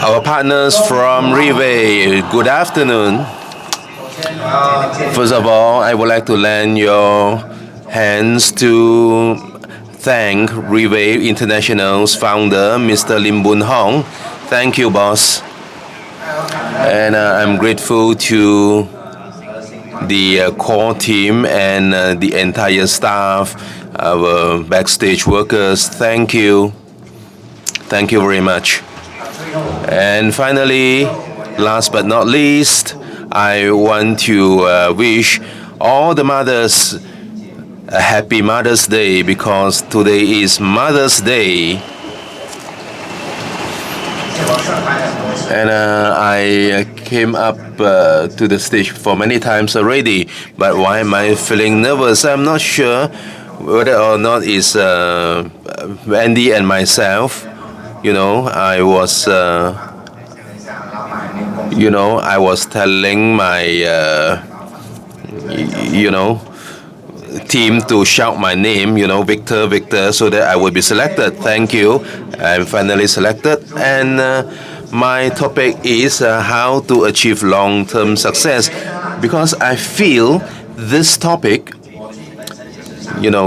our partners from Rive, good afternoon. First of all, I would like to lend your hands to thank Rive International's founder, Mr. Lim Boon Hong. Thank you, boss. And I'm grateful to the core team and the entire staff, our backstage workers. Thank you. Thank you very much. And finally, last but not least, I want to wish all the mothers a happy Mother's Day because today is Mother's Day. And I came up to the stage for many times already, but why am I feeling nervous? I'm not sure whether or not it's Andy and myself. I was telling my team to shout my name, Victor, so that I will be selected. Thank you. I'm finally selected. And my topic is how to achieve long-term success. Because I feel this topic,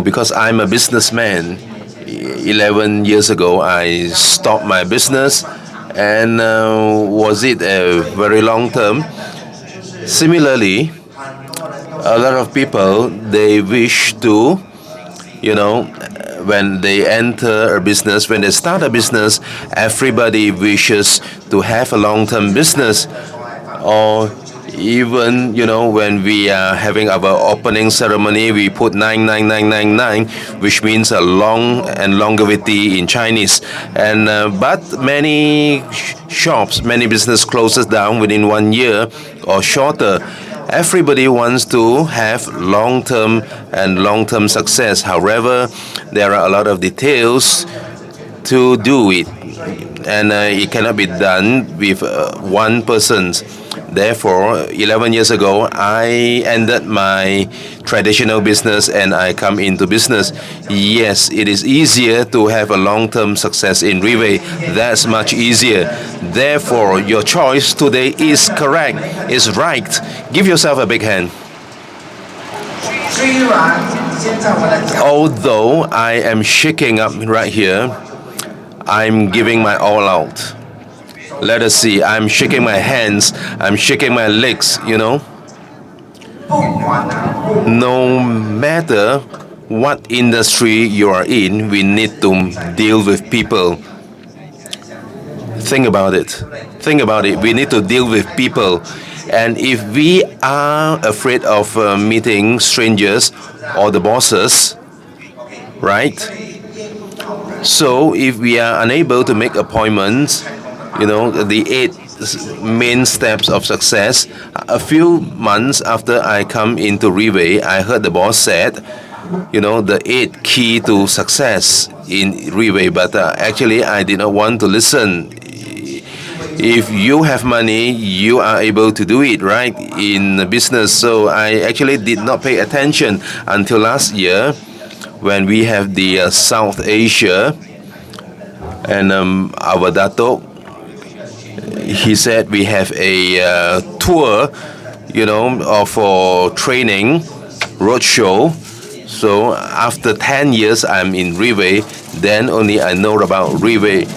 because I'm a businessman. 11 years ago, I stopped my business, and was it a very long term? Similarly, a lot of people, they wish to, when they enter a business, when they start a business, everybody wishes to have a long-term business. Or even, when we are having our opening ceremony, we put 99999, which means a long and longevity in Chinese. And but many shops, many business closes down within 1 year or shorter. Everybody wants to have long-term success. However, there are a lot of details to do it, and it cannot be done with one person. Therefore, 11 years ago, I ended my traditional business and I come into business. Yes, it is easier to have a long-term success in Rive. That's much easier. Therefore, your choice today is correct, is right. Give yourself a big hand. Although I am shaking up right here, I'm giving my all out. Let us see. I'm shaking my hands. I'm shaking my legs, No matter what industry you are in, we need to deal with people. Think about it. We need to deal with people. And if we are afraid of meeting strangers or the bosses, right? So if we are unable to make appointments, the 8 main steps of success. A few months after I come into Rive, I heard the boss said, the 8 key to success in Rive, but actually I did not want to listen. If you have money, you are able to do it, right, in business. So I actually did not pay attention until last year when we have the South Asia, and our Dato, he said we have a tour, for training, roadshow. So after 10 years, I'm in Rive. Then only I know about Rive.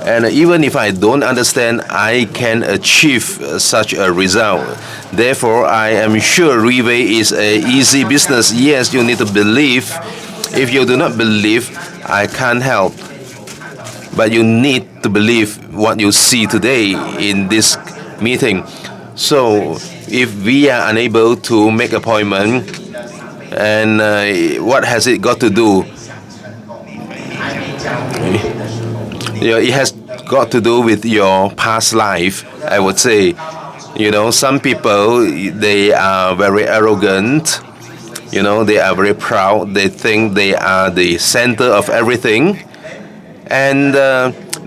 And even if I don't understand, I can achieve such a result. Therefore, I am sure Rive is an easy business. Yes, you need to believe. If you do not believe, I can't help. But you need to believe what you see today in this meeting. So if we are unable to make appointment, and what has it got to do? It has got to do with your past life, I would say. Some people, they are very arrogant. They are very proud. They think they are the center of everything. And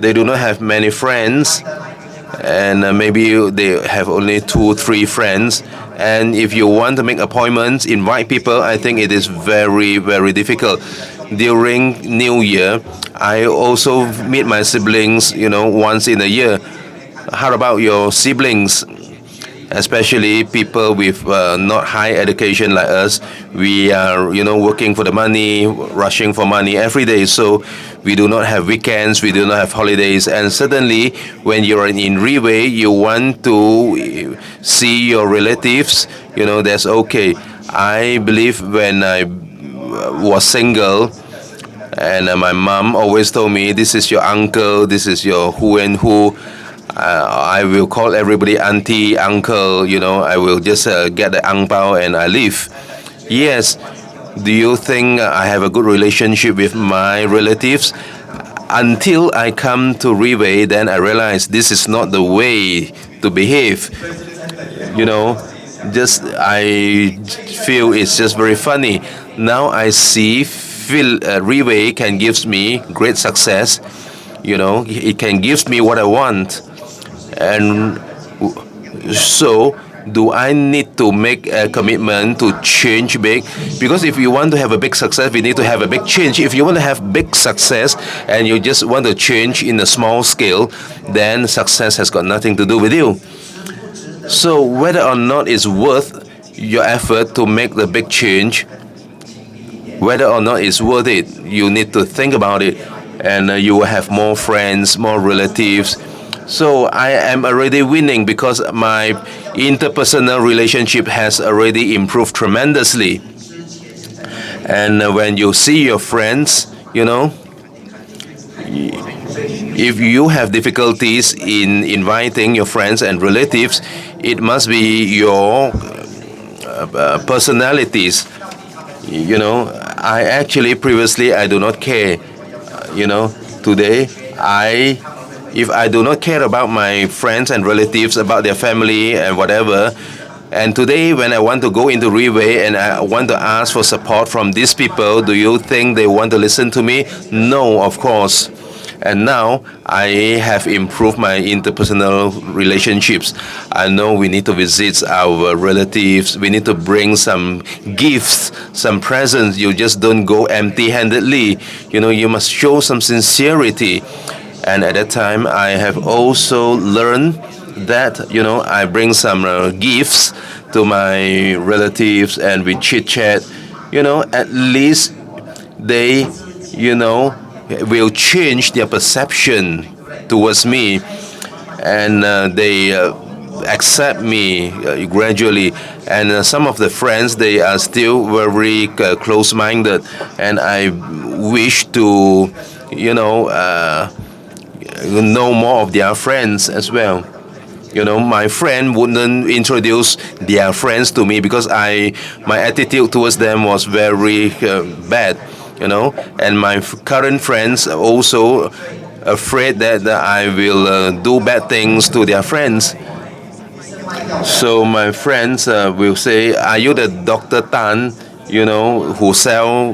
they do not have many friends, and maybe they have only 2-3 friends. And if you want to make appointments, invite people, I think it is very, very difficult. During New Year, I also meet my siblings, once in a year. How about your siblings? Especially people with not high education like us, we are working for the money, rushing for money every day. So we do not have weekends, we do not have holidays, and suddenly when you're in Riway, you want to see your relatives. That's okay. I believe when I was single, and my mom always told me, this is your uncle, this is your who and who. I will call everybody auntie, uncle, I will just get the ang pao and I leave. Yes, do you think I have a good relationship with my relatives? Until I come to Riway, then I realize this is not the way to behave. Just I feel it's just very funny. Now I feel Riway can give me great success. It can give me what I want. And so, do I need to make a commitment to change big? Because if you want to have a big success, we need to have a big change. If you want to have big success and you just want to change in a small scale, then success has got nothing to do with you. So, whether or not it's worth your effort to make the big change, whether or not it's worth it, you need to think about it. And you will have more friends, more relatives. So I am already winning because my interpersonal relationship has already improved tremendously. And when you see your friends, if you have difficulties in inviting your friends and relatives, it must be your personalities. I actually previously I do not care. Today if I do not care about my friends and relatives, about their family and whatever, and today when I want to go into Riway and I want to ask for support from these people, do you think they want to listen to me? No, of course. And now I have improved my interpersonal relationships. I know we need to visit our relatives. We need to bring some gifts, some presents. You just don't go empty-handedly. You must show some sincerity. And at that time, I have also learned that, I bring some gifts to my relatives and we chit-chat. At least they, will change their perception towards me, and they accept me gradually. And some of the friends, they are still very close-minded, and I wish to, know more of their friends as well. My friend wouldn't introduce their friends to me because my attitude towards them was very bad. And my current friends are also afraid that I will do bad things to their friends. So my friends will say, are you the Dr. Tan, who sell,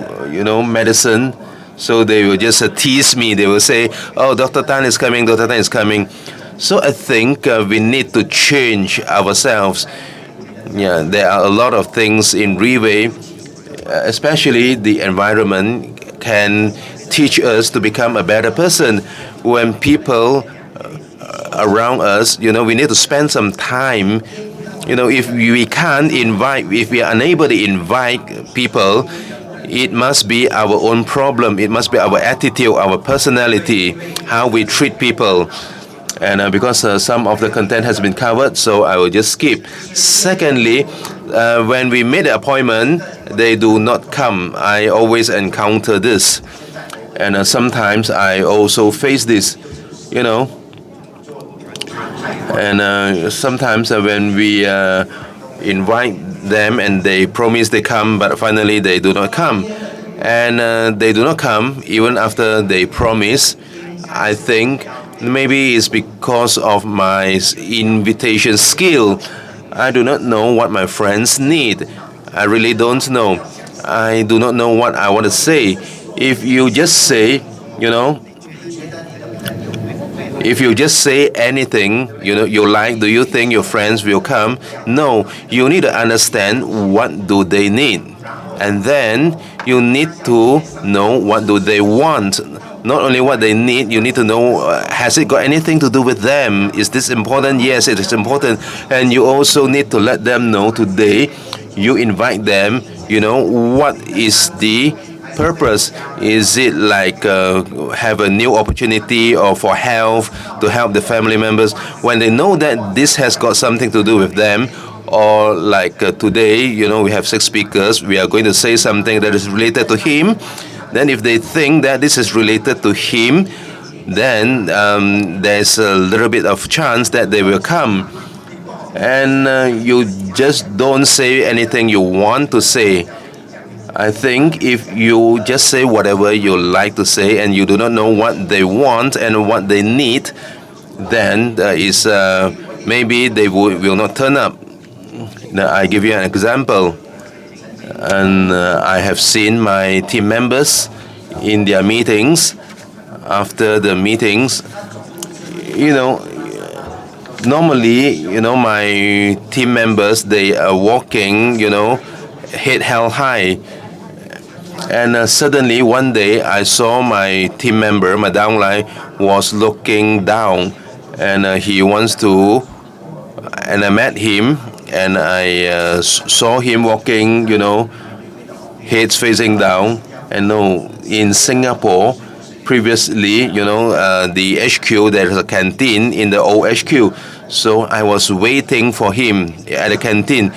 medicine? So they will just tease me. They will say, oh, Dr. Tan is coming, Dr. Tan is coming. So I think we need to change ourselves. Yeah, there are a lot of things in Riway, especially the environment can teach us to become a better person. When people around us, we need to spend some time. If we can't invite, if we are unable to invite people, it must be our own problem. It must be our attitude, our personality, how we treat people. And because some of the content has been covered, so I will just skip. Secondly, when we made an appointment, they do not come. I always encounter this. And sometimes I also face this, And sometimes when we invite them and they promise they come, but finally they do not come. And they do not come even after they promise. I think maybe it's because of my invitation skill. I do not know what my friends need. I really don't know. I do not know what I want to say. If you just say, if you just say anything, you like, do you think your friends will come? No, you need to understand what do they need. And then you need to know what do they want. Not only what they need, you need to know, has it got anything to do with them? Is this important? Yes, it is important. And you also need to let them know today, you invite them, what is the purpose? Is it like have a new opportunity or for health, to help the family members? When they know that this has got something to do with them, or like today, we have 6 speakers, we are going to say something that is related to him. Then if they think that this is related to him, then there's a little bit of chance that they will come. And you just don't say anything you want to say. I think if you just say whatever you like to say and you do not know what they want and what they need, then maybe they will not turn up. Now, I give you an example. And I have seen my team members in their meetings. After the meetings, normally, my team members, they are walking, head held high. And suddenly one day I saw my team member, my downline, was looking down. And he wants to, and I met him, and I saw him walking, heads facing down. And no, in Singapore, previously, the HQ, there is a canteen in the old HQ. So I was waiting for him at the canteen.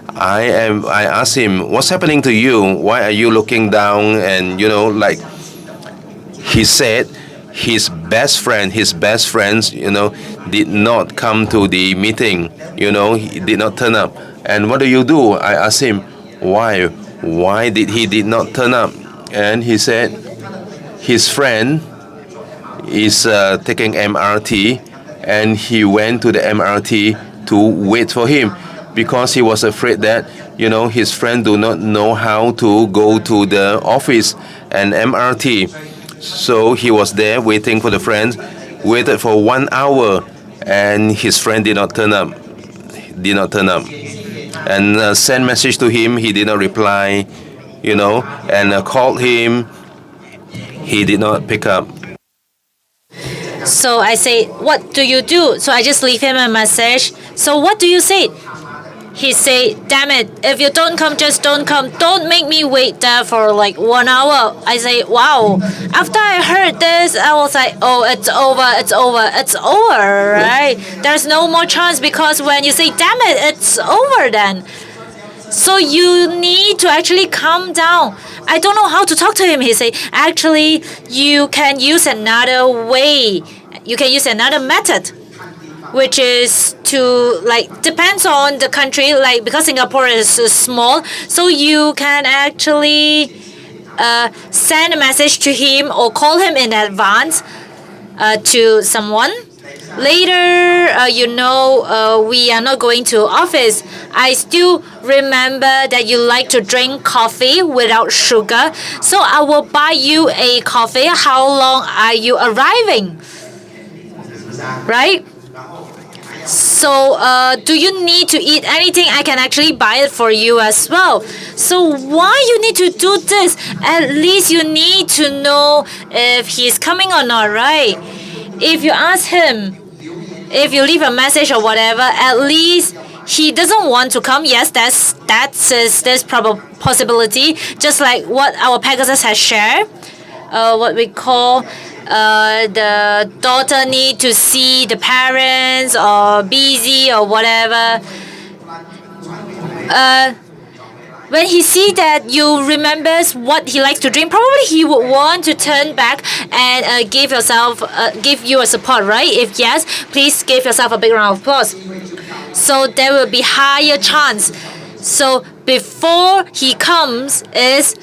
I asked him, what's happening to you? Why are you looking down? And, like he said, his best friends, did not come to the meeting. He did not turn up. And what do you do? I asked him, why? Why did he not turn up? And he said, his friend is taking MRT, and he went to the MRT to wait for him because he was afraid that, his friend do not know how to go to the office and MRT. So he was there waiting for the friend, waited for 1 hour, and his friend did not turn up. And sent message to him, he did not reply, and called him, he did not pick up. So I say, what do you do? So I just leave him a message. So what do you say? He say, damn it, if you don't come, just don't come. Don't make me wait there for like 1 hour. I say, wow. After I heard this, I was like, oh, it's over, right? There's no more chance because when you say, damn it, it's over then. So you need to actually calm down. I don't know how to talk to him. He say, actually, you can use another way. You can use another method, which is to depends on the country, because Singapore is small, so you can actually send a message to him or call him in advance to someone. Later, we are not going to office. I still remember that you like to drink coffee without sugar, so I will buy you a coffee. How long are you arriving? Right? So, do you need to eat anything? I can actually buy it for you as well. So, why you need to do this? At least you need to know if he's coming or not, right? If you ask him, if you leave a message or whatever, at least he doesn't want to come. Yes, there's probable possibility. Just like what our Pegasus has shared, what we call the daughter need to see the parents or busy or whatever. When he see that you remembers what he likes to drink, probably he would want to turn back and give you a support, right? If yes, please give yourself a big round of applause. So there will be higher chance. So before he comes is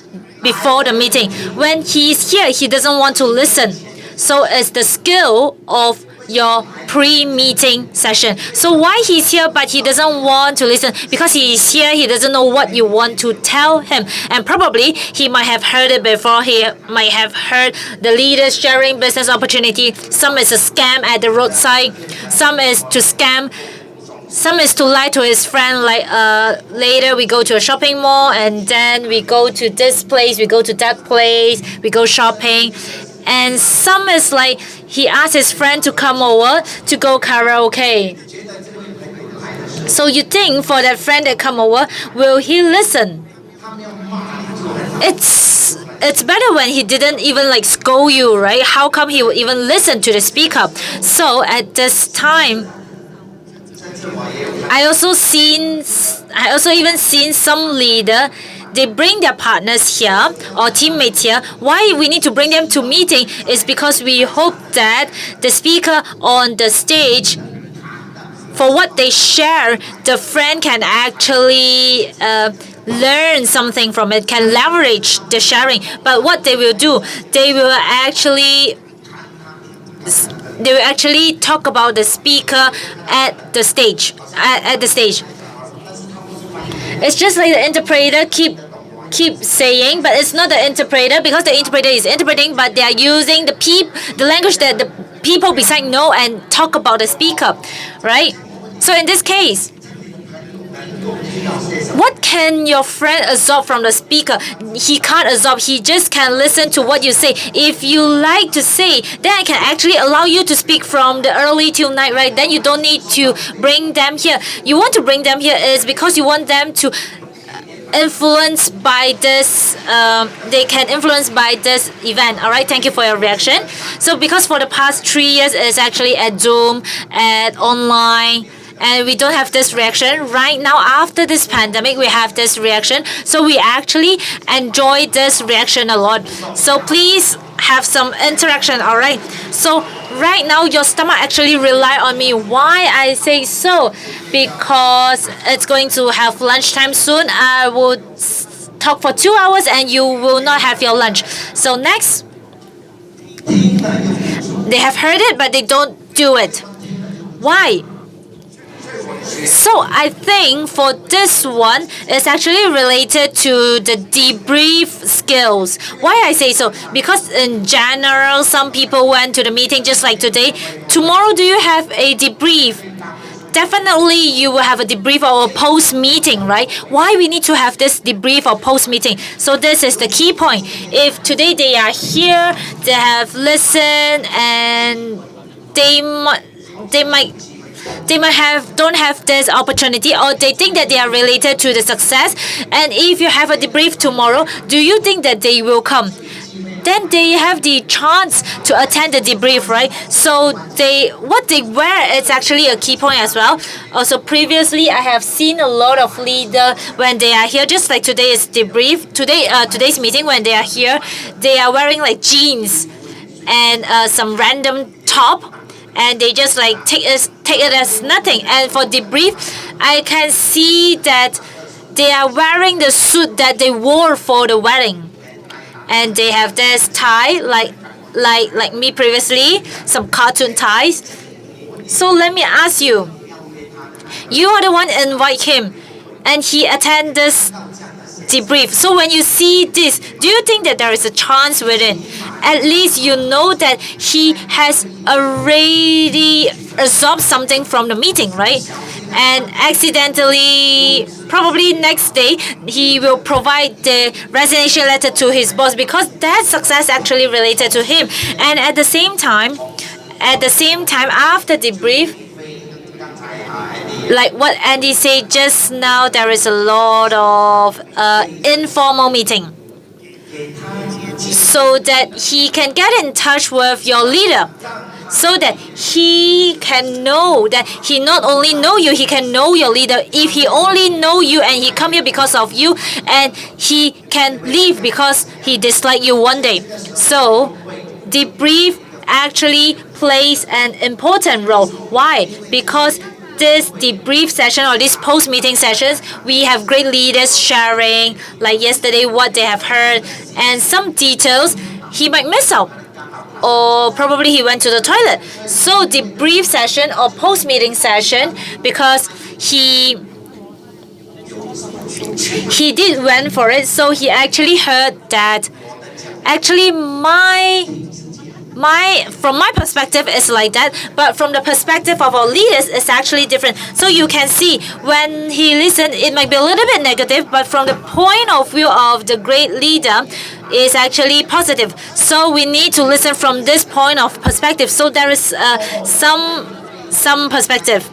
before the meeting. When he's here, he doesn't want to listen. So it's the skill of your pre-meeting session. So why he's here but he doesn't want to listen? Because he is here, he doesn't know what you want to tell him. And probably he might have heard it before. He might have heard the leaders sharing business opportunity. Some is a scam at the roadside. Some is to scam. Some is to lie to his friend, later we go to a shopping mall and then we go to this place, we go to that place, we go shopping. and some is like he asked his friend to come over to go karaoke. So you think for that friend that come over, will he listen? It's better when he didn't even like scold you, right? How come he would even listen to the speaker? So at this time, I also even seen some leader. They bring their partners here or teammates here. Why we need to bring them to meeting is because we hope that the speaker on the stage, for what they share, the friend can actually learn something from it, can leverage the sharing. But what they will do, they will actually talk about the speaker at the stage. At the stage, it's just like the interpreter keep saying, but it's not the interpreter, because the interpreter is interpreting, but they are using the language that the people beside know and talk about the speaker, right? So in this case, what can your friend absorb from the speaker? He can't absorb. He just can listen to what you say. If you like to say, then I can actually allow you to speak from the early till night, right? Then you don't need to bring them here. You want to bring them here is because you want them to influence by this. They can influence by this event. All right. Thank you for your reaction. So because for the past 3 years, it's actually at Zoom, at online, and we don't have this reaction. Right now, after this pandemic, we have this reaction. So we actually enjoy this reaction a lot. So please have some interaction, all right? So right now, your stomach actually rely on me. Why I say so? Because it's going to have lunchtime soon. I will talk for 2 hours and you will not have your lunch. So next, they have heard it, but they don't do it. Why? So I think for this one, it's actually related to the debrief skills. Why I say so? Because in general, some people went to the meeting just like today. Tomorrow, do you have a debrief? Definitely you will have a debrief or a post meeting, right? Why we need to have this debrief or post meeting? So this is the key point. If today they are here, they have listened, and they might don't have this opportunity, or they think that they are related to the success. And if you have a debrief tomorrow, do you think that they will come? Then they have the chance to attend the debrief, right? So what they wear is actually a key point as well. Also previously, I have seen a lot of leaders when they are here, just like today's debrief, today's meeting, when they are here, they are wearing like jeans and some random top, and they just like take it as nothing. And for debrief, I can see that they are wearing the suit that they wore for the wedding, and they have this tie like me previously, some cartoon ties. So let me ask you, you are the one invite him, and he attend this debrief. So when you see this, do you think that there is a chance with it? At least you know that he has already absorbed something from the meeting, right? And accidentally, probably next day, he will provide the resignation letter to his boss, because that success actually related to him. And at the same time, after debrief, like what Andy said just now, there is a lot of informal meeting, so that he can get in touch with your leader, so that he can know that he not only know you, he can know your leader. If he only know you and he come here because of you, and he can leave because he dislike you one day. So debrief actually plays an important role. Why? Because this debrief session or this post-meeting sessions, we have great leaders sharing, like yesterday, what they have heard, and some details he might miss out, or probably he went to the toilet. So debrief session or post-meeting session, because he did went for it, so he actually heard that actually my from my perspective it's like that, but from the perspective of our leaders it's actually different. So you can see when he listened it might be a little bit negative, but from the point of view of the great leader is actually positive. So we need to listen from this point of perspective. So there is some perspective,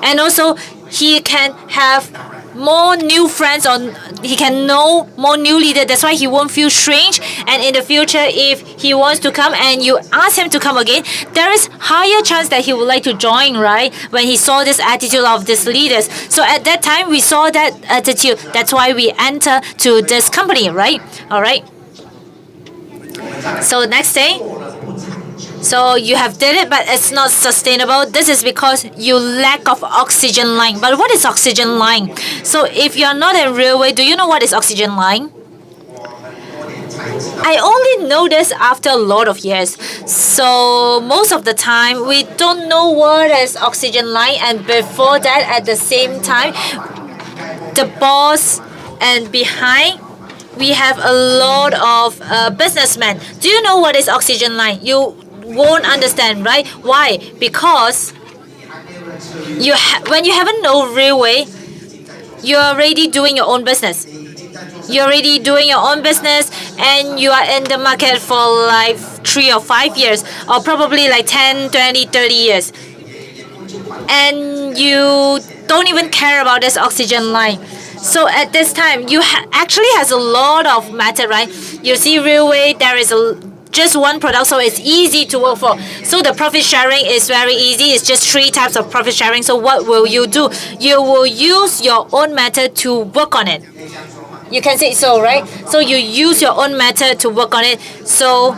and also he can have more new friends, or he can know more new leaders. That's why he won't feel strange, and in the future if he wants to come and you ask him to come again, there is higher chance that he would like to join, right? When he saw this attitude of these leaders. So at that time we saw that attitude, that's why we enter to this company, right? All right, so next day, so you have did it, but it's not sustainable. This is because you lack of oxygen line. But what is oxygen line? So if you are not in railway, do you know what is oxygen line? I only know this after a lot of years. So most of the time we don't know what is oxygen line, and before that at the same time the boss and behind we have a lot of businessmen. Do you know what is oxygen line? You won't understand, right? Why? Because when you haven't known railway, you're already doing your own business. You're already doing your own business, and you are in the market for like 3 or 5 years, or probably like 10, 20, 30 years. And you don't even care about this oxygen line. So at this time, you actually has a lot of matter, right? You see railway, there is just one product, so it's easy to work for. So the profit sharing is very easy. It's just 3 types of profit sharing. So what will you do? You will use your own method to work on it. You can say so, right? So you use your own method to work on it. So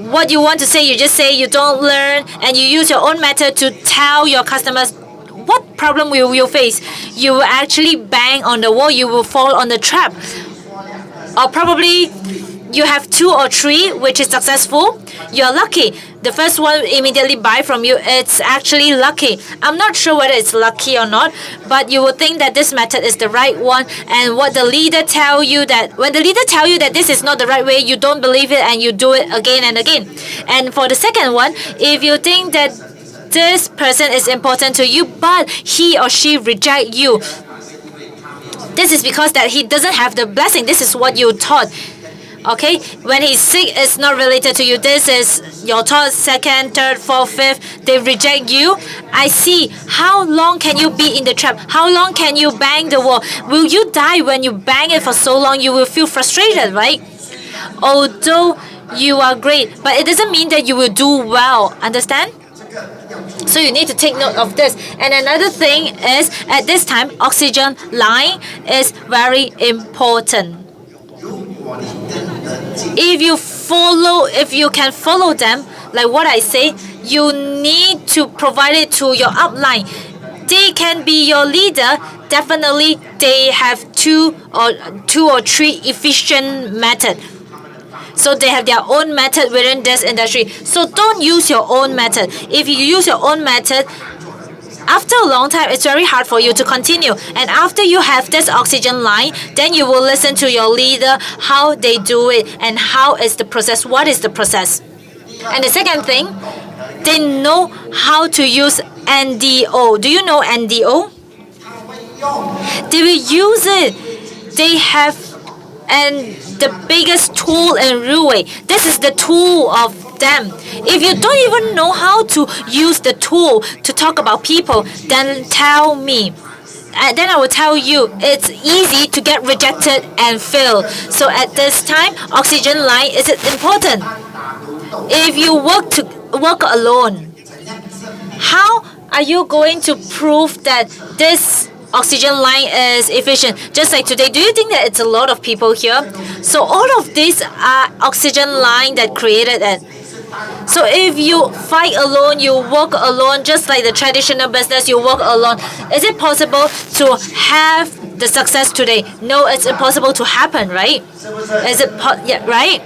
what you want to say, you just say you don't learn, and you use your own method to tell your customers what problem will you face. You will actually bang on the wall. You will fall on the trap. Or probably you have 2 or 3 which is successful. You're lucky. The first one immediately buy from you. It's actually lucky. I'm not sure whether it's lucky or not, but you will think that this method is the right one. And what the leader tell you that when the leader tell you that this is not the right way, you don't believe it and you do it again and again. And for the second one, if you think that this person is important to you but he or she reject you, this is because that he doesn't have the blessing. This is what you taught. Okay, when he's sick, it's not related to you. This is your thought, 2nd, 3rd, 4th, 5th. They reject you. I see. How long can you be in the trap? How long can you bang the wall? Will you die when you bang it for so long? You will feel frustrated, right? Although you are great, but it doesn't mean that you will do well. Understand? So you need to take note of this. And another thing is, at this time, oxygen line is very important. If you can follow them, like what I say, you need to provide it to your upline. They can be your leader. Definitely, they have 2 or 3 efficient method. So they have their own method within this industry. So don't use your own method. If you use your own method, after a long time, it's very hard for you to continue. And after you have this oxygen line, then you will listen to your leader, how they do it, and how is the process, what is the process. And the second thing, they know how to use NDO. Do you know NDO? They will use it. They have the biggest tool in railway. This is the tool of them. If you don't even know how to use the tool to talk about people, then tell me. And then I will tell you it's easy to get rejected and fail. So at this time, oxygen line is important. If you work alone, how are you going to prove that this oxygen line is efficient? Just like today, do you think that it's a lot of people here? So all of these are oxygen line that created it. So if you fight alone, you work alone, just like the traditional business, you work alone. Is it possible to have the success today? No, it's impossible to happen, right? Is it yeah, right?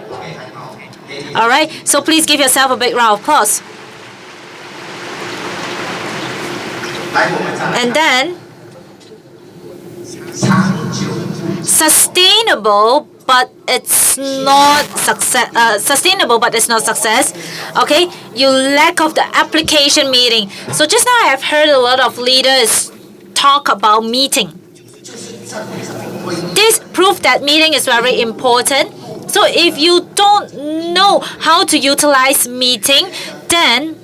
All right. So please give yourself a big round of applause. And then sustainable but it's not sustainable, but it's not success. Okay, you lack of the application meeting. So just now I have heard a lot of leaders talk about meeting. This proves that meeting is very important. So if you don't know how to utilize meeting, then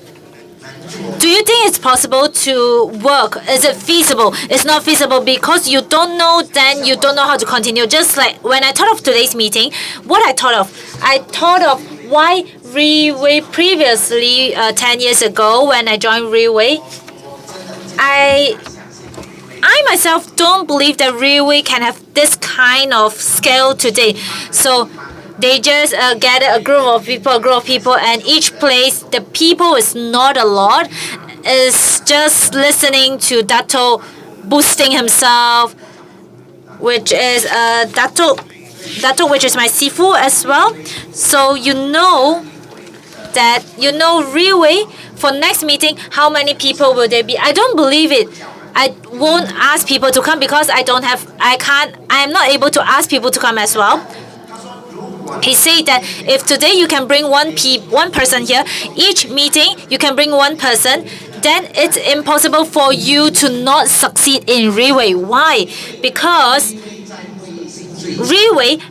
do you think it's possible to work? Is it feasible? It's not feasible because you don't know, then you don't know how to continue. Just like when I thought of today's meeting, what I thought of why Riway previously 10 years ago when I joined Riway, I myself don't believe that Riway can have this kind of scale today. So they just gather a group of people, and each place the people is not a lot. Is just listening to Dato boosting himself, which is Dato, which is my sifu as well. So you know Riway for next meeting, how many people will there be? I don't believe it. I won't ask people to come because I am not able to ask people to come as well. He said that if today you can bring one person here, each meeting you can bring one person, then it's impossible for you to not succeed in Riway. Why? Because Riway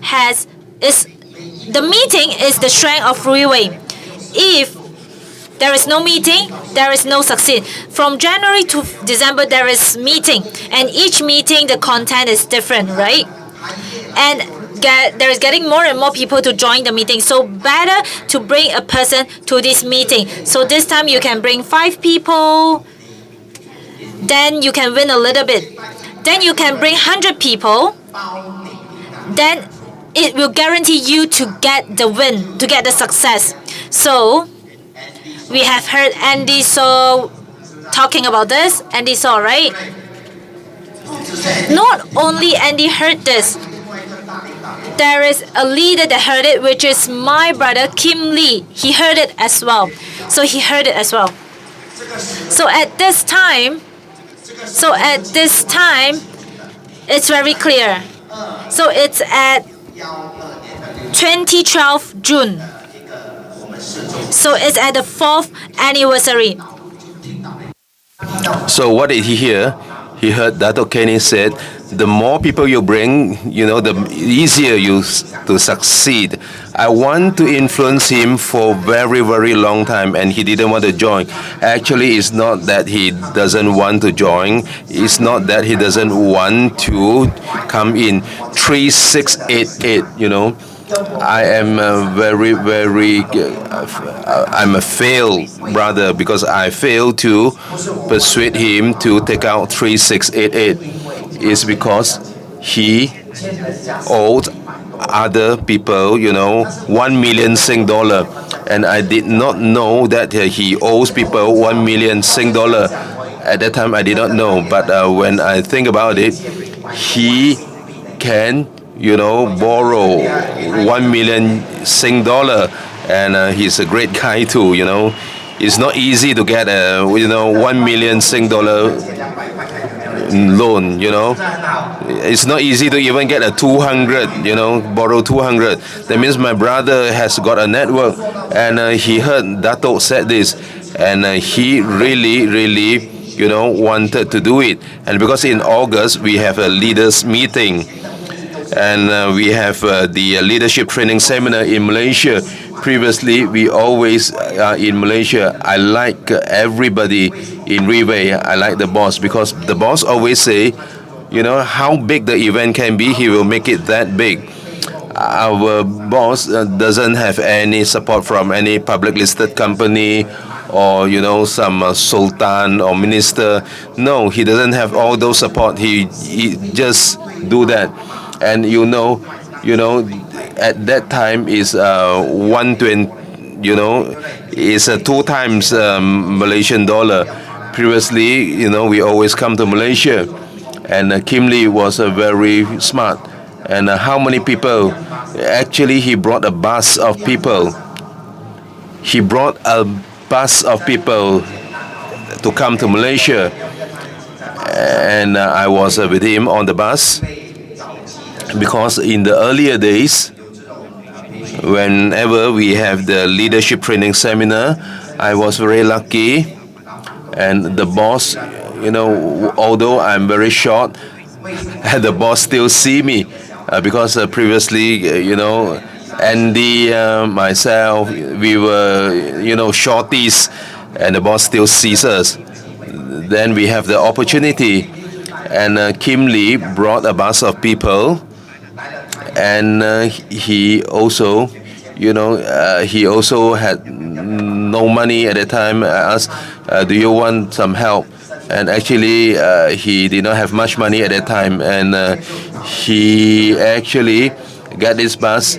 the meeting is the strength of Riway. If there is no meeting, there is no succeed. From January to December, there is meeting, and each meeting the content is different, right? And there is getting more and more people to join the meeting. So better to bring a person to this meeting. So this time you can bring 5 people. Then you can win a little bit. Then you can bring 100 people. Then it will guarantee you to get the win, to get the success. So we have heard Andy So talking about this. Andy So, right? Not only Andy heard this. There is a leader that heard it, which is my brother Kim Lee. He heard it as well. So at this time, it's very clear. So it's at 2012 June. So it's at the 4th anniversary. So what did he hear? He heard Dato Kenny said, the more people you bring, the easier you to succeed. I want to influence him for very, very long time, and he didn't want to join. Actually, it's not that he doesn't want to join. It's not that he doesn't want to come in. 3688, I am I'm a failed brother because I failed to persuade him to take out 3688. It's because he owed other people, 1 million Sing dollar, and I did not know that he owes people 1 million Sing dollar. At that time, I did not know, but when I think about it, he can borrow 1 million Sing dollar, and he's a great guy too. It's not easy to get a 1 million Sing dollar loan. It's not easy to even get a 200. Borrow 200. That means my brother has got a network, and he heard Dato said this, and he really wanted to do it. And because in August we have a leaders meeting, and we have the leadership training seminar in Malaysia. Previously, we always in Malaysia. I like everybody in Riway. I like the boss because the boss always say, how big the event can be, he will make it that big. Our boss doesn't have any support from any public listed company or some sultan or minister. No, he doesn't have all those support. He just do that. And at that time is 120, is 2 times Malaysian dollar. Previously, we always come to Malaysia, and Kim Lee was very smart. And how many people? Actually, he brought a bus of people. He brought a bus of people to come to Malaysia, and I was with him on the bus. because in the earlier days, whenever we have the leadership training seminar, I was very lucky, and the boss, although I'm very short, the boss still see me because previously, Andy, myself, we were, shorties, and the boss still sees us. Then we have the opportunity, and Kim Lee brought a bus of people, and he also, he also had no money at the time. I asked, do you want some help? And actually, he did not have much money at that time, and he actually got this bus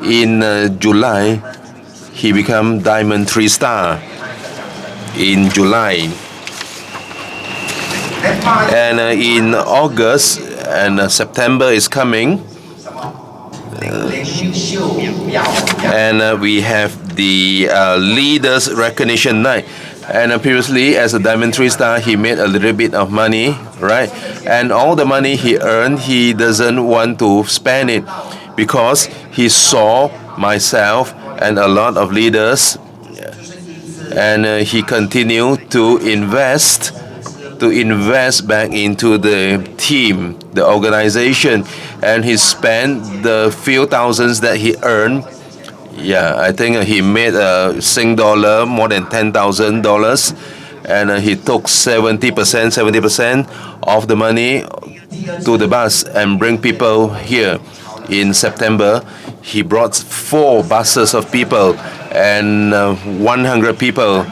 in July. He became Diamond 3-star in July. And in August and September is coming, and we have the Leaders Recognition Night. And previously, as a Diamond 3-star, he made a little bit of money, right? And all the money he earned, he doesn't want to spend it because he saw myself and a lot of leaders, and he continued to invest back into the team, the organization, and he spent the few thousands that he earned. Yeah, I think he made Sing dollar more than $10,000, and he took 70% of the money to the bus and bring people here. In September, he brought 4 buses of people and 100 people.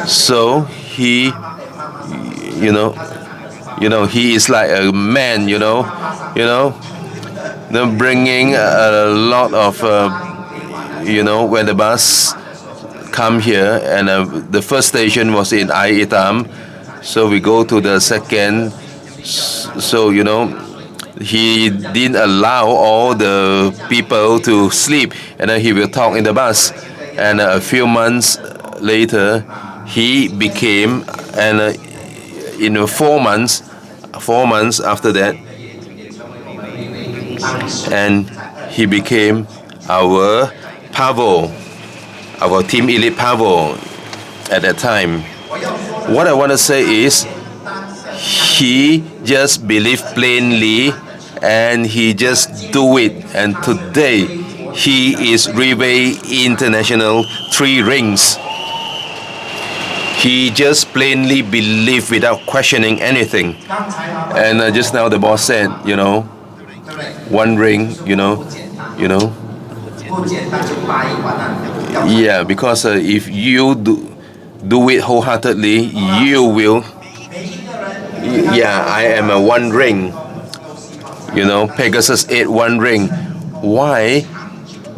So he, he is like a man, bringing a lot of, when the bus come here, and the first station was in Acheivement, so we go to the second. So he didn't allow all the people to sleep, and then he will talk in the bus. And a few months later, he became, and in 4 months after that, and he became our Pavo, our Team Elite Pavo at that time. What I want to say is, he just believed plainly, and he just do it. And today, he is Relay International 3 rings. He just plainly believed without questioning anything. And just now the boss said, 1 ring, Yeah, because if you do it wholeheartedly, you will. Yeah, I am a 1 ring. Pegasus ate 1 ring. Why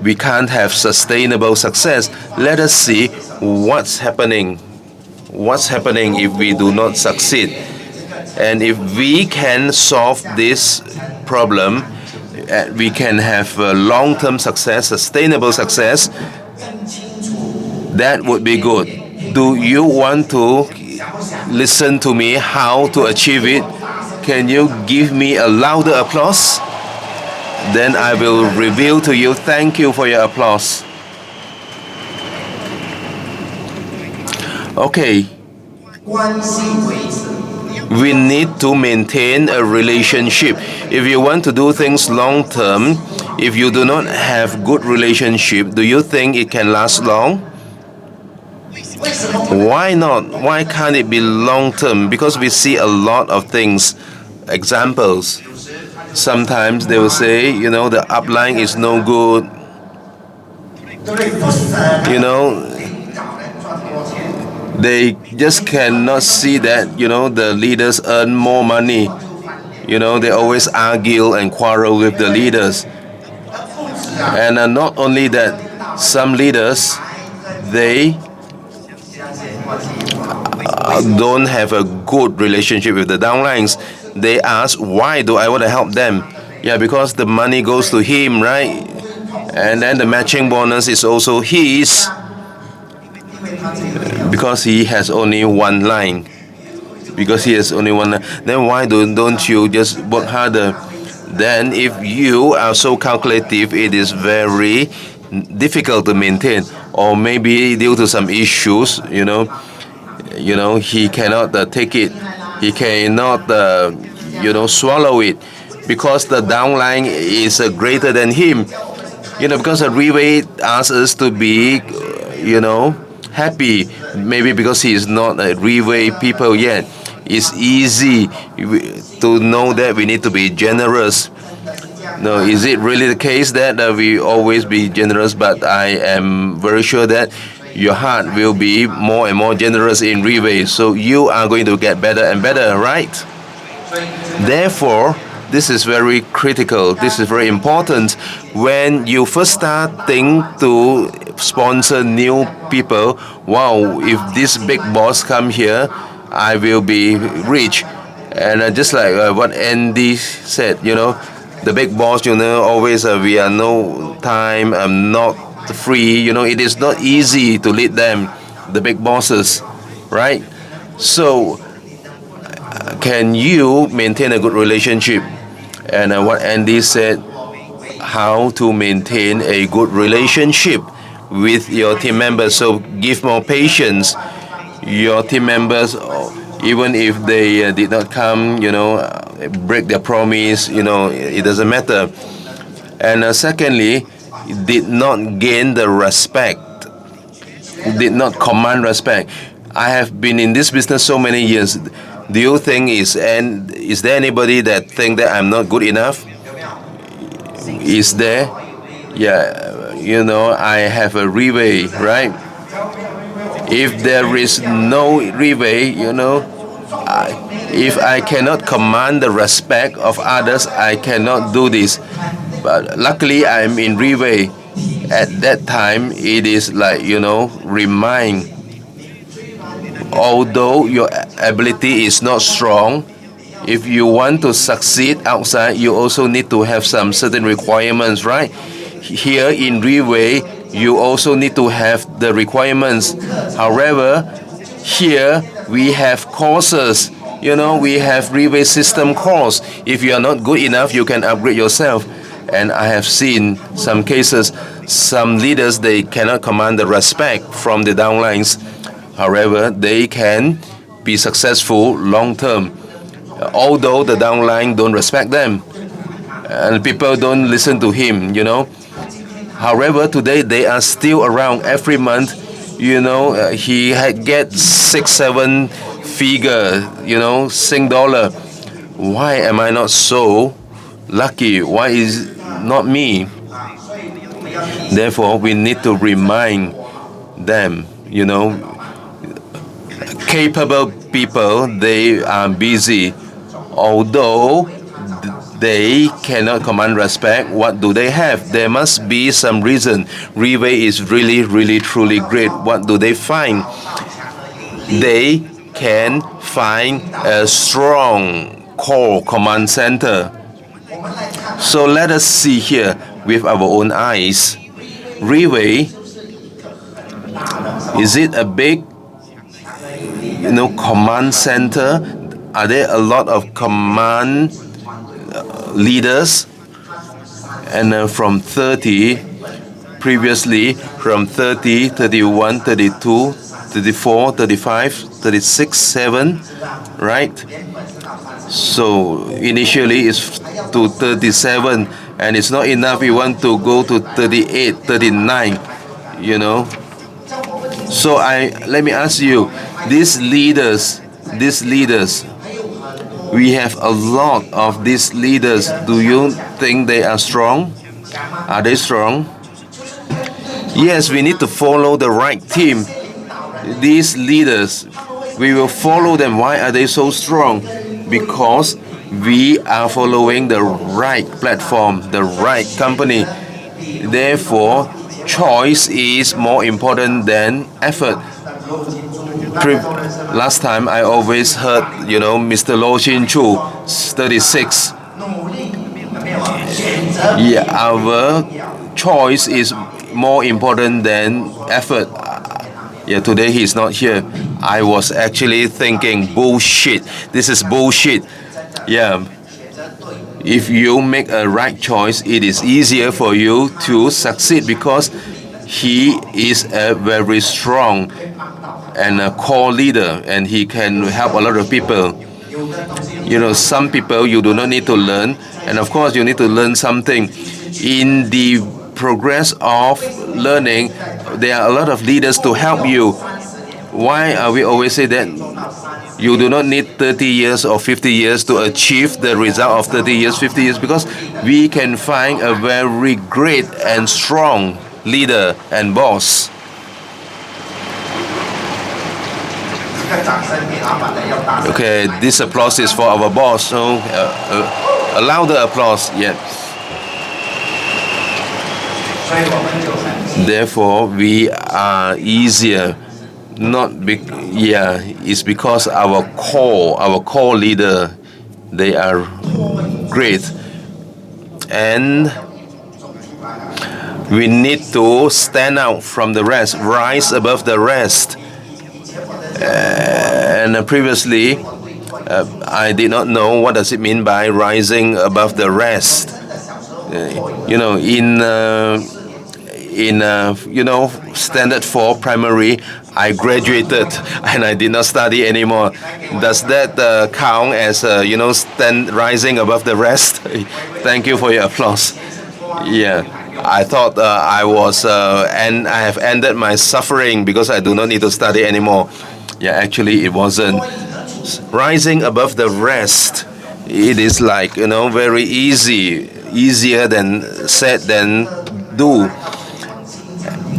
we can't have sustainable success? Let us see what's happening. What's happening if we do not succeed? And if we can solve this problem, we can have long-term success, sustainable success. That would be good. Do you want to listen to me how to achieve it? Can you give me a louder applause? Then I will reveal to you. Thank you for your applause. Okay. We need to maintain a relationship. If you want to do things long term, if you do not have good relationship, do you think it can last long? Why not? Why can't it be long term? Because we see a lot of things. Examples. Sometimes they will say, the upline is no good. They just cannot see that, the leaders earn more money. They always argue and quarrel with the leaders. And not only that, some leaders, they don't have a good relationship with the downlines. They ask, why do I want to help them? Yeah, because the money goes to him, right? And then the matching bonus is also his, because he has only 1 line. because he has only one. Then why don't you just work harder? Then if you are so calculative, it is very difficult to maintain, or maybe due to some issues, he cannot take it. He cannot, swallow it, because the downline is greater than him. Because the Riwei asks us to be, happy. Maybe because he is not a Riwei people yet. It's easy to know that we need to be generous. No, is it really the case that we always be generous? But I am very sure that your heart will be more and more generous in Riwei. So you are going to get better and better, right? Therefore, this is very critical. This is very important. When you first starting to sponsor new people, wow, if this big boss come here, I will be rich. And just like what Andy said, the big boss, always we are no time, I'm not free. It is not easy to lead them, the big bosses, right? So, can you maintain a good relationship? And what Andy said, how to maintain a good relationship with your team members. So give more patience. Your team members, even if they did not come, break their promise, it doesn't matter. And secondly, did not gain the respect, did not command respect. I have been in this business so many years. Do you think is there anybody that think that I'm not good enough? Is there? Yeah, I have a Riwei, right? If there is no Riwei, if I cannot command the respect of others, I cannot do this. But luckily, I'm in Riwei. At that time, it is like, remind. Although your ability is not strong, if you want to succeed outside, you also need to have some certain requirements, right? Here in Riwei, you also need to have the requirements. However, here we have courses. We have Riwei system course. If you are not good enough, you can upgrade yourself. And I have seen some cases, some leaders, they cannot command the respect from the downlines. However, they can be successful long term, although the downline don't respect them and people don't listen to him. However, today they are still around every month. He had get 6-7 figure, Sing dollar. Why am I not so lucky? Why is not me? Therefore, we need to remind them, capable people, they are busy. Although they cannot command respect, what do they have? There must be some reason. Riwei is really, really, truly great. What do they find? They can find a strong core command center. So let us see here with our own eyes. Riwei, is it a big command center? Are there a lot of command leaders? And from 30, previously from 30, 31, 32, 34, 35, 36, 7, right? So initially it's to 37, and it's not enough. We want to go to 38, 39, So let me ask you, these leaders, we have a lot of these leaders. Do you think they are strong? Are they strong? Yes, we need to follow the right team. These leaders, we will follow them. Why are they so strong? Because we are following the right platform, the right company. Therefore, choice is more important than effort. Last time I always heard, Mr. Lo Chin Chu, 36. Yeah, our choice is more important than effort. Yeah, today he's not here. I was actually thinking, bullshit. This is bullshit. Yeah. If you make a right choice, it is easier for you to succeed because he is a very strong and a core leader, and he can help a lot of people. Some people you do not need to learn, and of course you need to learn something. In the progress of learning, there are a lot of leaders to help you. Why are we always say that you do not need 30 years or 50 years to achieve the result of 30 years, 50 years? Because we can find a very great and strong leader and boss. Okay, this applause is for our boss. So a louder applause. Yeah. Therefore, we are easier. It's because our core leader, they are great, and we need to stand out from the rest, rise above the rest. And previously, I did not know what does it mean by rising above the rest. In standard 4 primary, I graduated and I did not study anymore. Does that count as rising above the rest? Thank you for your applause. Yeah, I thought I was and I have ended my suffering because I do not need to study anymore. Yeah, actually it wasn't. Rising above the rest, it is like very easier than said than do.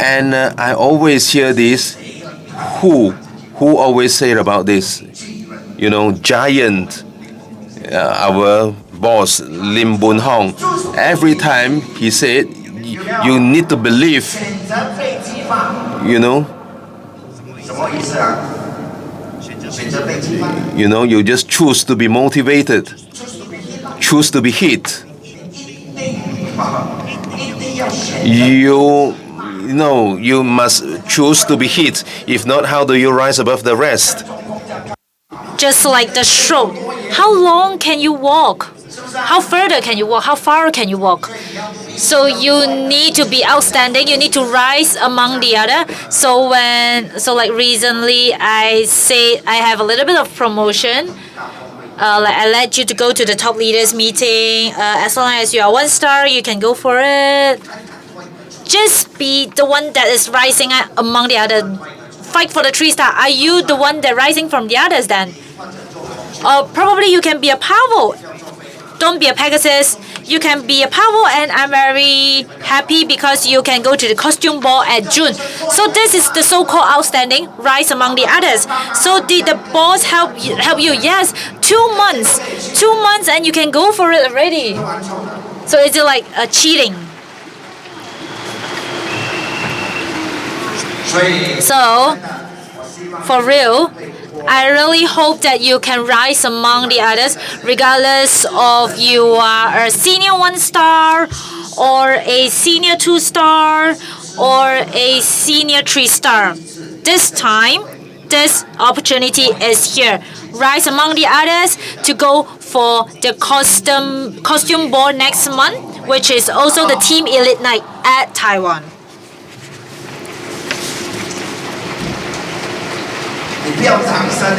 And I always hear this. Who always say about this? Giant. Our boss Lim Boon Hong. Every time he said, you need to believe. You just choose to be motivated. Choose to be hit. You must choose to be hit. If not, how do you rise above the rest? Just like the stroke. How long can you walk? How further can you walk? How far can you walk? So you need to be outstanding. You need to rise among the other. So like recently, I say I have a little bit of promotion. Like I let you to go to the top leaders meeting. As long as you are 1 star, you can go for it. Just be the one that is rising among the other. Fight for the 3 star. Are you the one that rising from the others then? Or probably you can be a Pavo. Don't be a Pegasus. You can be a Pavo, and I'm very happy because you can go to the costume ball at June. So this is the so-called outstanding, rise among the others. So did the boss help you? Yes, 2 months. 2 months and you can go for it already. So is it like cheating? So, for real, I really hope that you can rise among the others, regardless of you are a senior 1 star, or a senior 2 star, or a senior 3 star. This time, this opportunity is here. Rise among the others to go for the costume ball next month, which is also the Team Elite Night at Taiwan.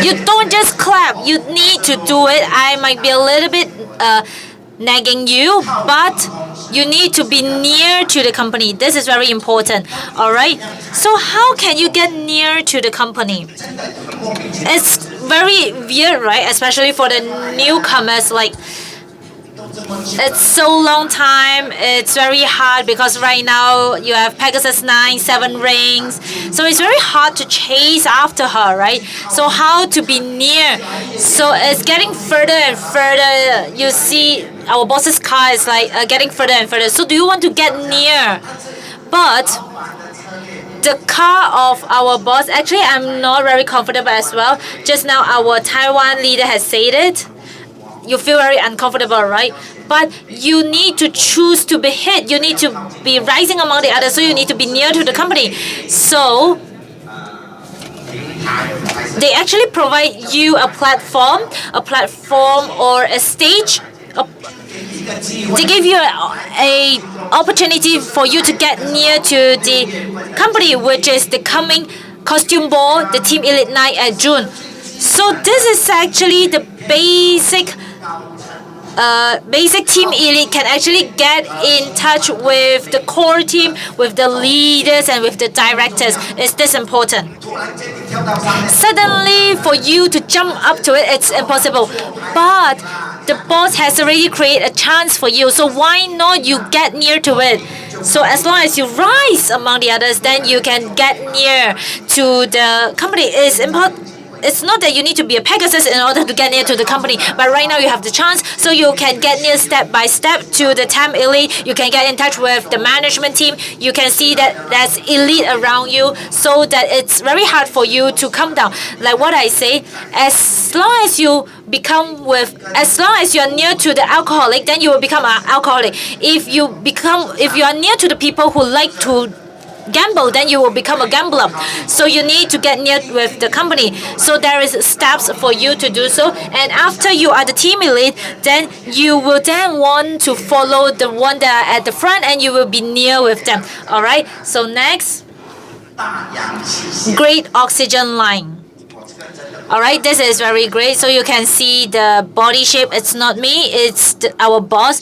You don't just clap, you need to do it. I might be a little bit nagging you, but you need to be near to the company. This is very important. Alright? So how can you get near to the company? It's very weird, right? Especially for the newcomers, like it's so long time. It's very hard because right now you have Pegasus 9, 7 rings. So it's very hard to chase after her, right? So how to be near? So it's getting further and further. You see our boss's car is like getting further and further. So do you want to get near? But the car of our boss, actually I'm not very comfortable as well. Just now our Taiwan leader has said it. You feel very uncomfortable, right? But you need to choose to be hit. You need to be rising among the others, so you need to be near to the company. So they actually provide you a platform or a stage. They give you a opportunity for you to get near to the company, which is the coming costume ball, the Team Elite Night at June. So this is actually the basic Team Elite can actually get in touch with the core team, with the leaders and with the directors. Is this important? Suddenly for you to jump up to it, it's impossible. But the boss has already created a chance for you, so why not you get near to it? So as long as you rise among the others, then you can get near to the company. It's not that you need to be a Pegasus in order to get near to the company, but right now you have the chance, so you can get near step by step to the Team Elite. You can get in touch with the management team. You can see that there's elite around you, so that it's very hard for you to come down. Like what I say, as long as you are near to the alcoholic, then you will become an alcoholic. If you are near to the people who like to gamble, then you will become a gambler. So you need to get near with the company. So there is steps for you to do so. And after you are the Team Elite, then you will then want to follow the one that are at the front, and you will be near with them. All right. So next, great oxygen line. All right, this is very great. So you can see the body shape. It's not me. It's our boss.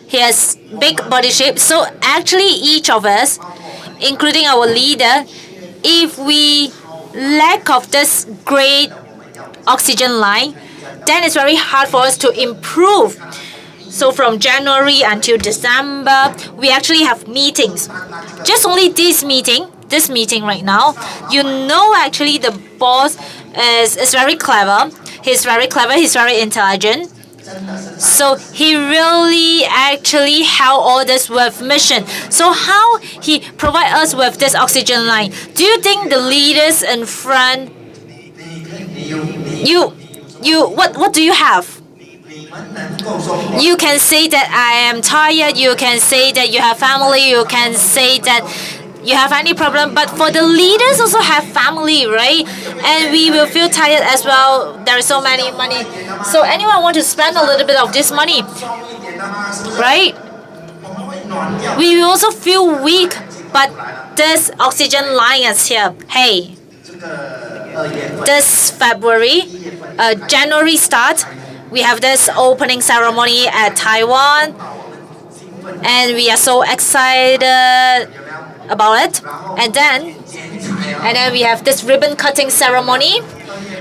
He has big body shape. So actually, each of us, including our leader, if we lack of this great oxygen line, then it's very hard for us to improve. So from January until December, we actually have meetings. Just only this meeting right now, you know, actually the boss is very clever. He's very clever, he's very intelligent. So he really actually held all this with mission. So how he provide us with this oxygen line? Do you think the leaders in front, what do you have? You can say that I am tired, you can say that you have family, you can say that you have any problem, but for the leaders also have family, right? And we will feel tired as well. There is so many money. So anyone want to spend a little bit of this money, right? We will also feel weak, but this oxygen line is here. Hey, this February, January start, we have this opening ceremony at Taiwan, and we are so excited about it. And then we have this ribbon cutting ceremony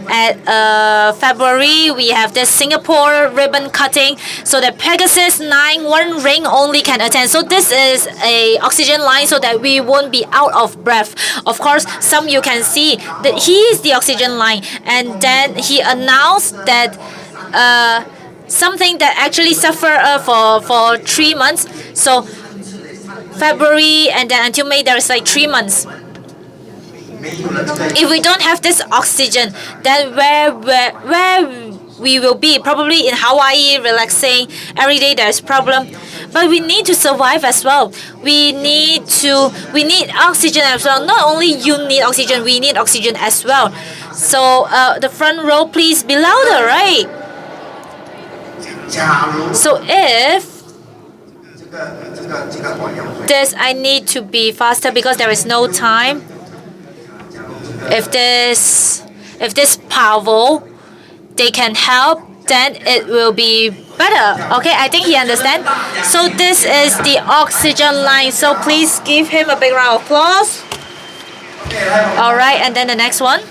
at February. We have this Singapore ribbon cutting, so that Pegasus 9 one ring only can attend. So this is a oxygen line so that we won't be out of breath. Of course, some you can see that he is the oxygen line, and then he announced that something that actually suffer for 3 months. So February and then until May, there is like 3 months. If we don't have this oxygen, then where we will be? Probably in Hawaii, relaxing. Every day there is problem. But we need to survive as well. We need oxygen as well. Not only you need oxygen, we need oxygen as well. So the front row, please be louder, right? So if this, I need to be faster because there is no time. If this Pavel, they can help, then it will be better. Okay, I think he understands. So this is the oxygen line. So please give him a big round of applause. All right, and then the next one.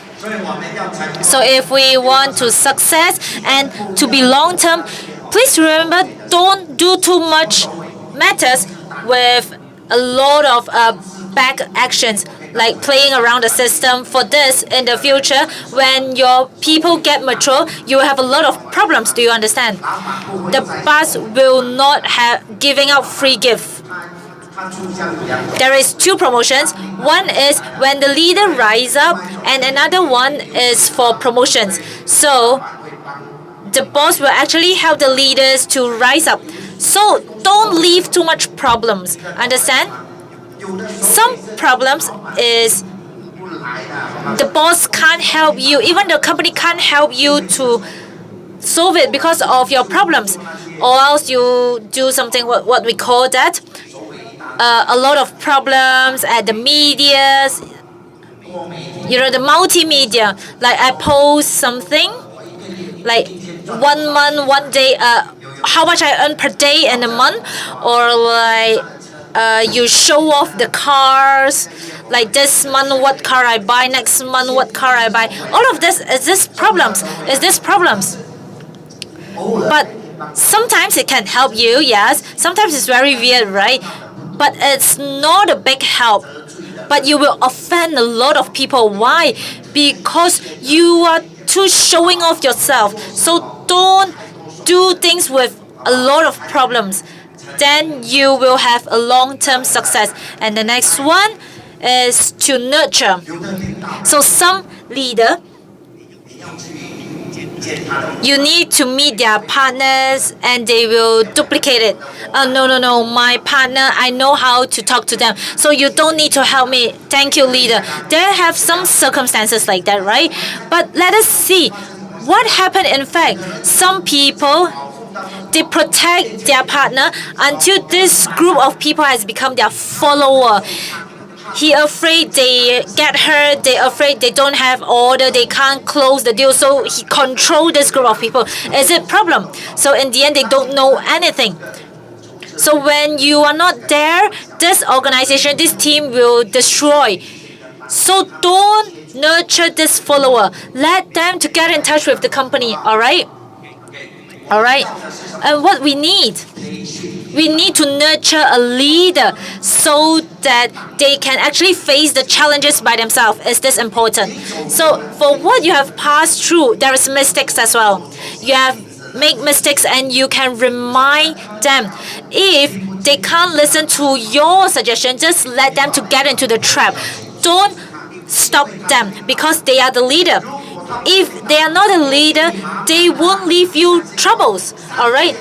So if we want to success and to be long term, please remember, don't do too much matters with a lot of back actions, like playing around the system. For this, in the future, when your people get mature, you will have a lot of problems. Do you understand? The boss will not have giving out free gift. There is 2 promotions. One is when the leader rise up, and another one is for promotions. So the boss will actually help the leaders to rise up. So don't leave too much problems. Understand? Some problems is the boss can't help you, even the company can't help you to solve it because of your problems, or else you do something what we call that a lot of problems at the medias, the multimedia. Like I post something like 1 month, 1 day, how much I earn per day in a month, or like you show off the cars, like this month what car I buy, next month what car I buy. All of this is problems. But sometimes it can help you, yes. Sometimes it's very weird, right? But it's not a big help. But you will offend a lot of people. Why? Because you are too showing off yourself. So don't do things with a lot of problems. Then you will have a long-term success. And the next one is to nurture. So some leader, you need to meet their partners and they will duplicate it. No, my partner, I know how to talk to them, so you don't need to help me. Thank you, leader. There have some circumstances like that, right? But let us see what happened. In fact, some people, they protect their partner until this group of people has become their follower. He afraid they get hurt, they afraid they don't have order, they can't close the deal, so he control this group of people. Is it problem? So in the end, they don't know anything. So when you are not there, this organization, this team will destroy. So don't nurture this follower. Let them to get in touch with the company, all right? And what we need to nurture a leader so that they can actually face the challenges by themselves. Is this important? So for what you have passed through, there is mistakes as well. You have make mistakes and you can remind them. If they can't listen to your suggestion, just let them to get into the trap. Don't stop them because they are the leader. If they are not a leader, they won't leave you troubles. All right,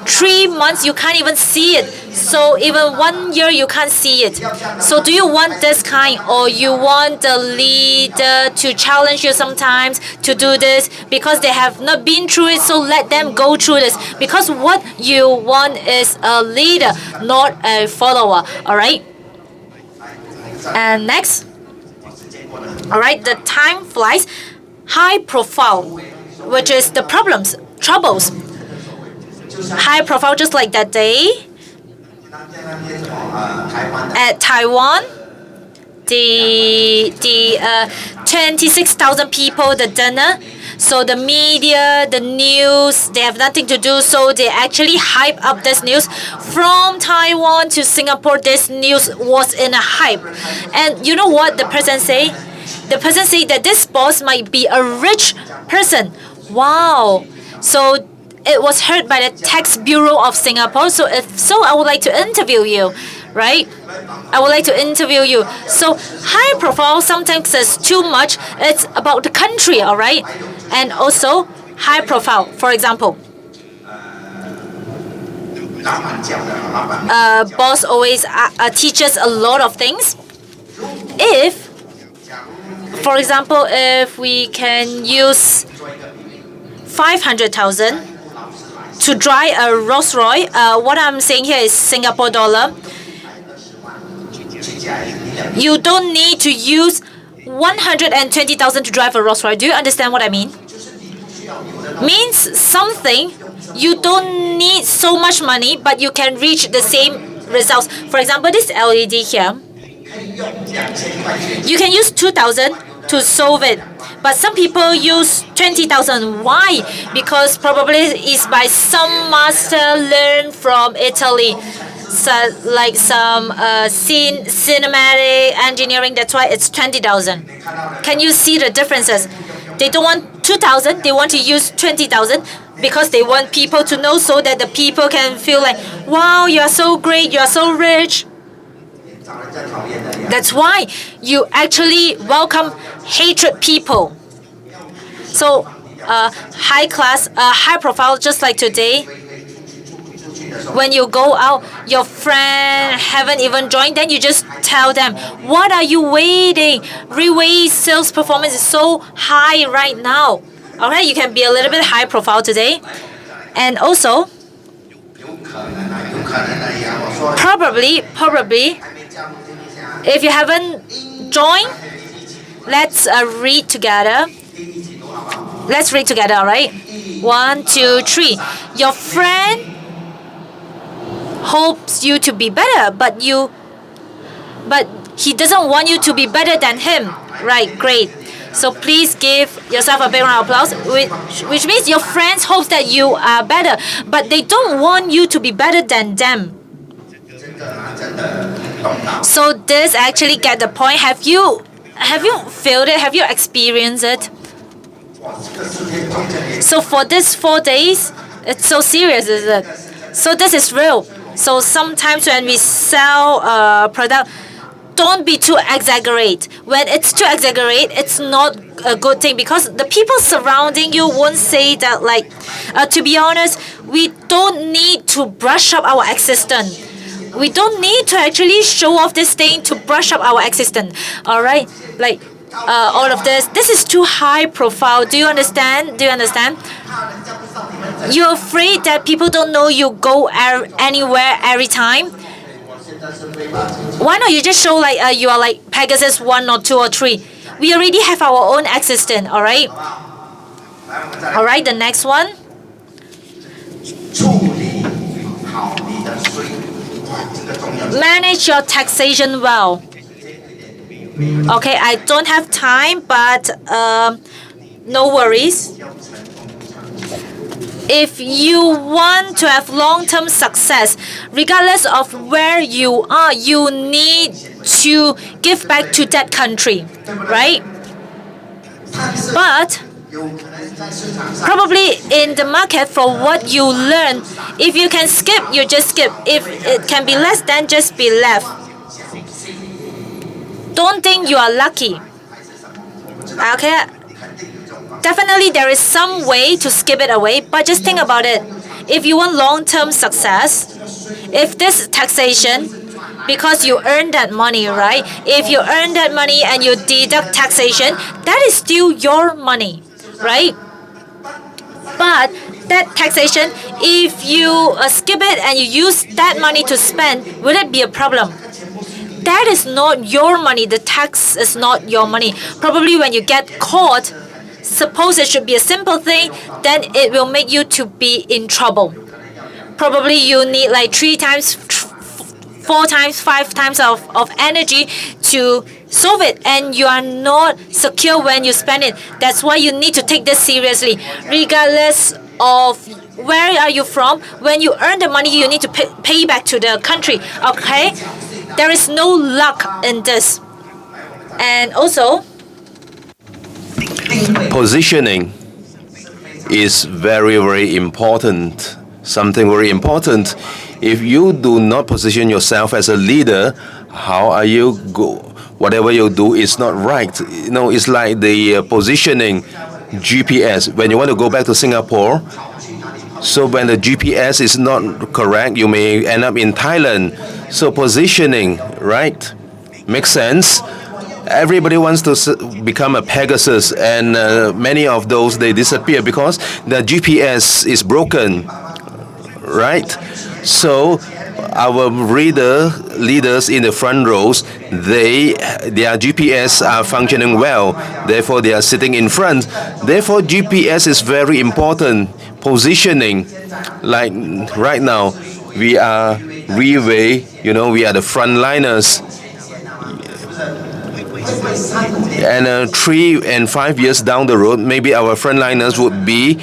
3 months you can't even see it. So even 1 year you can't see it. So do you want this kind, or you want the leader to challenge you sometimes to do this because they have not been through it? So let them go through this, because what you want is a leader, not a follower. All right. And next, all right, the time flies. High profile, which is the troubles. High profile, just like that day at Taiwan, the 26,000 people, the dinner. So the media, the news, they have nothing to do, so they actually hype up this news. From Taiwan to Singapore, this news was in a hype. And you know what the person say? The person said that this boss might be a rich person. Wow. So it was heard by the Tax Bureau of Singapore. So if so, I would like to interview you, right? I would like to interview you. So high profile sometimes is too much. It's about the country, all right? And also high profile. For example, boss always teaches a lot of things. For example, if we can use 500,000 to drive a Rolls Royce, what I'm saying here is Singapore dollar. You don't need to use 120,000 to drive a Rolls Royce. Do you understand what I mean? Means something. You don't need so much money, but you can reach the same results. For example, this LED here. You can use 2,000 to solve it, but some people use 20,000. Why? Because probably it's by some master learned from Italy, so like some cinematic engineering. That's why it's 20,000. Can you see the differences? They don't want 2,000. They want to use 20,000 because they want people to know, so that the people can feel like, wow, you are so great, you are so rich. That's why you actually welcome hatred people. So high class, high profile, just like today. When you go out, your friend haven't even joined, then you just tell them, what are you waiting? Reway sales performance is so high right now. Alright, you can be a little bit high profile today. And also, probably, if you haven't joined, let's read together. Let's read together, alright? 1, 2, 3. Your friend hopes you to be better, but he doesn't want you to be better than him. Right, great. So please give yourself a big round of applause, which means your friends hope that you are better, but they don't want you to be better than them. So this actually get the point. Have you felt it? Have you experienced it? So for this 4 days, it's so serious, is it? So this is real. So sometimes when we sell a product, don't be too exaggerate. When it's too exaggerate, it's not a good thing because the people surrounding you won't say that like, to be honest, we don't need to brush up our existence. We don't need to actually show off this thing to brush up our existence. Alright? Like, all of this is too high profile. Do you understand? You're afraid that people don't know you go anywhere every time? Why not you just show like you are like Pegasus 1 or 2 or 3? We already have our own existence, alright? Alright, the next one. Manage your taxation well. Okay, I don't have time, but no worries. If you want to have long-term success, regardless of where you are, you need to give back to that country, right? But probably in the market, for what you learn, if you can skip, you just skip. If it can be less, then just be left. Don't think you are lucky. Okay? Definitely there is some way to skip it away, but just think about it. If you want long-term success, if this taxation, because you earn that money, right? If you earn that money and you deduct taxation, that is still your money, right? But that taxation, if you skip it and you use that money to spend, will it be a problem? That is not your money. The tax is not your money. Probably when you get caught, suppose it should be a simple thing, then it will make you to be in trouble. Probably you need like 3 times, 4 times, 5 times of energy to solve it, and you are not secure when you spend it. That's why you need to take this seriously. Regardless of where are you from, when you earn the money, you need to pay back to the country, okay? There is no luck in this. And also, positioning is very, very important. Something very important. If you do not position yourself as a leader, how are you go? Whatever you do is not right. You know, it's like the positioning GPS. When you want to go back to Singapore, so when the GPS is not correct, you may end up in Thailand. So positioning, right? Makes sense. Everybody wants to become a Pegasus, and many of those, they disappear because the GPS is broken, right? So our leaders in the front rows, their GPS are functioning well. Therefore, they are sitting in front. Therefore, GPS is very important. Positioning, like right now, we are Reway, you know, we are the frontliners. And 3 and 5 years down the road, maybe our frontliners would be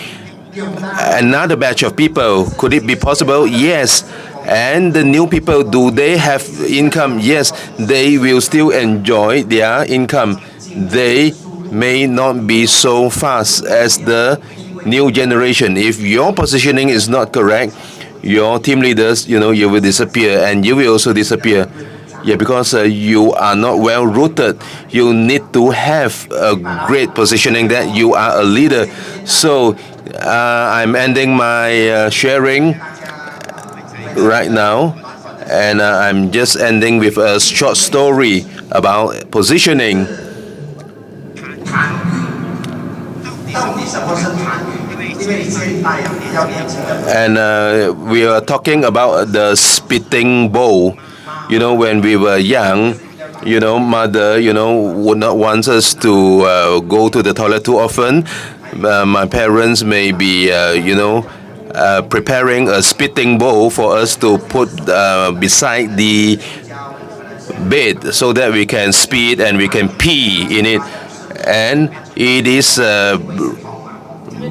another batch of people. Could it be possible? Yes. And the new people, do they have income? Yes, they will still enjoy their income. They may not be so fast as the new generation. If your positioning is not correct, your team leaders, you know, you will disappear, and you will also disappear. Yeah, because you are not well rooted. You need to have a great positioning that you are a leader. So I'm ending my sharing. right now, and I'm just ending with a short story about positioning. And we are talking about the spitting bowl. You know, when we were young, you know, mother, you know, would not want us to go to the toilet too often. My parents may be, preparing a spitting bowl for us to put beside the bed so that we can spit and we can pee in it. And it is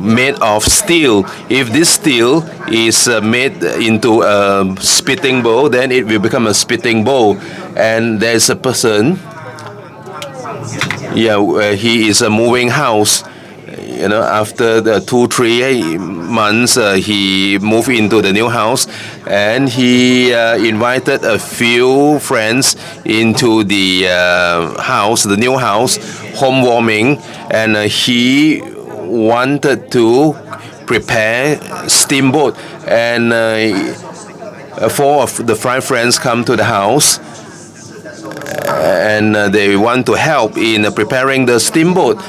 made of steel. If this steel is made into a spitting bowl, then it will become a spitting bowl. And there's a person, he is moving house. You know, after the 2-3 months, he moved into the new house, and he invited a few friends into the house, the new house, home warming, and he wanted to prepare steamboat. And 4 of the 5 friends come to the house, and they want to help in preparing the steamboat.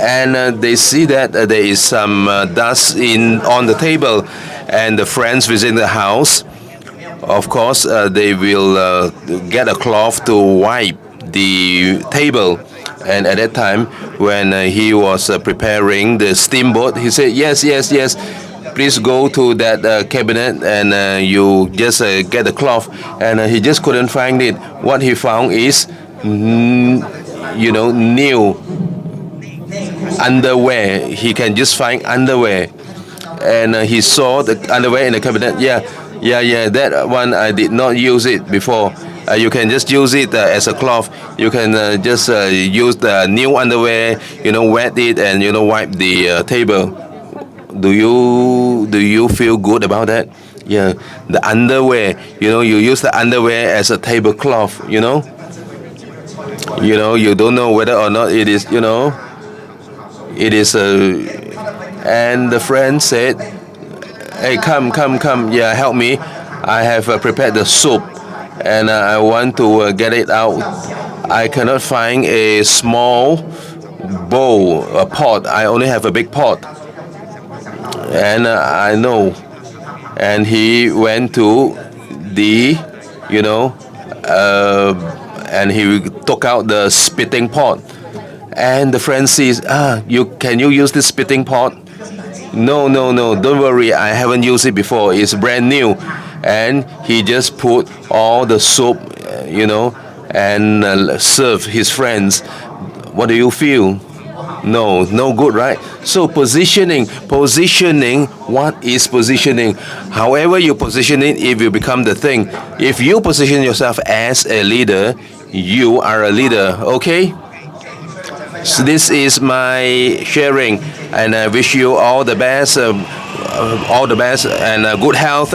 And they see that there is some dust on the table, and the friends visit the house. Of course, they will get a cloth to wipe the table. And at that time, when he was preparing the steamboat, he said, yes, please go to that cabinet and you just get the cloth. And he just couldn't find it. What he found is, new underwear. He can just find underwear. And he saw the underwear in the cabinet. Yeah, that one I did not use it before. You can just use it as a cloth. You can just use the new underwear, wet it and wipe the table. Do you feel good about that? Yeah, the underwear. You use the underwear as a tablecloth. You don't know whether or not it is. It is and the friend said, hey, come, yeah, help me. I have prepared the soup and I want to get it out. I cannot find a small bowl, a pot. I only have a big pot. And I know. And he went to the, and he took out the spitting pot. And the friend says, can you use this spitting pot? No, don't worry, I haven't used it before. It's brand new. And he just put all the soup, and served his friends. What do you feel? No good, right? So positioning, what is positioning? However you position it, it will become the thing. If you position yourself as a leader, you are a leader, okay? So this is my sharing, and I wish you all the best and good health.